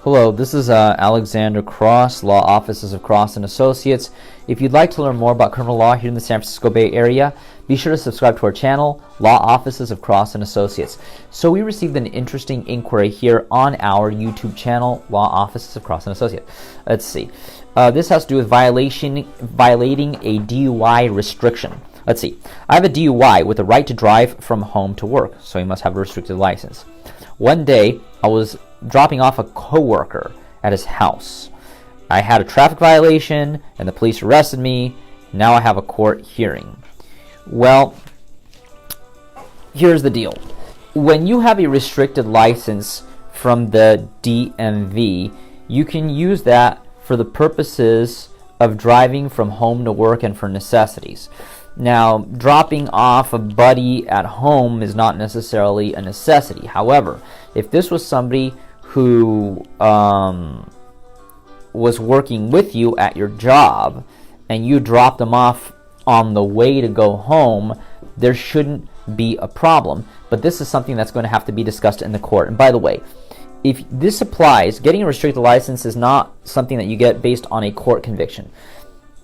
Hello, this is Alexander Cross, Law Offices of Cross and Associates. If you'd like to learn more about criminal law here in the San Francisco Bay Area, be sure to subscribe to our channel, Law Offices of Cross and Associates. So we received an interesting inquiry here on our YouTube channel, Law Offices of Cross and Associates. Let's see. This has to do with violating a DUI restriction. Let's see. I have a DUI with the right to drive from home to work, so you must have a restricted license. One day, I was dropping off a coworker at his house. I had a traffic violation and the police arrested me. Now I have a court hearing. Well, here's the deal. When you have a restricted license from the DMV, you can use that for the purposes of driving from home to work and for necessities. Now, dropping off a buddy at home is not necessarily a necessity. However, if this was somebody who was working with you at your job and you dropped them off on the way to go home, there shouldn't be a problem. But this is something that's going to have to be discussed in the court. And by the way, if this applies, getting a restricted license is not something that you get based on a court conviction.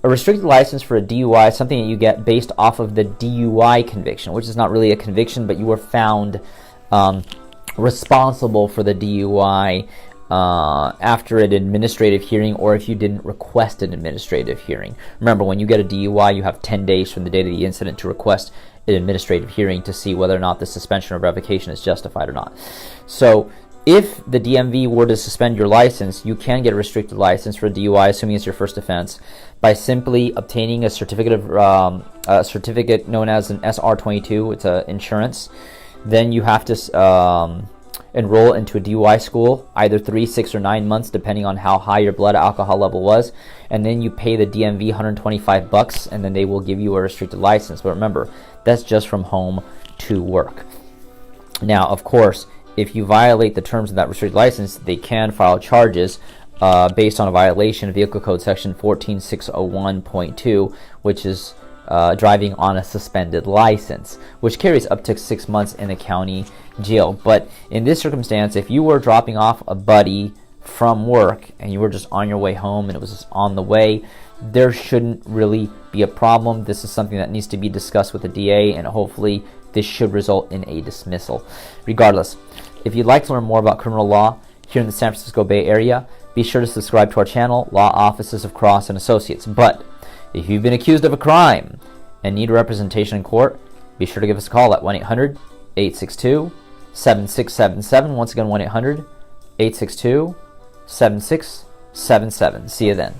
A restricted license for a DUI is something that you get based off of the DUI conviction, which is not really a conviction, but you were found responsible for the DUI after an administrative hearing, or if you didn't request an administrative hearing. Remember, when you get a DUI, you have 10 days from the date of the incident to request an administrative hearing to see whether or not the suspension or revocation is justified or not. So if the DMV were to suspend your license, you can get a restricted license for a DUI, assuming it's your first offense, by simply obtaining a certificate known as an SR22. It's an insurance. Then you have to enroll into a DUI school, either 3, 6, or 9 months, depending on how high your blood alcohol level was. And then you pay the DMV $125, and then they will give you a restricted license. But remember, that's just from home to work. Now, of course, if you violate the terms of that restricted license, they can file charges based on a violation of Vehicle Code Section 14601.2, which is driving on a suspended license, which carries up to 6 months in the county jail. But in this circumstance, if you were dropping off a buddy from work and you were just on your way home and it was just on the way, there shouldn't really be a problem. This is something that needs to be discussed with the DA, and hopefully this should result in a dismissal. Regardless, if you'd like to learn more about criminal law here in the San Francisco Bay Area, be sure to subscribe to our channel, Law Offices of Cross and Associates. But if you've been accused of a crime and need representation in court, be sure to give us a call at 1-800-862-7677. Once again, 1-800-862-7677. See you then.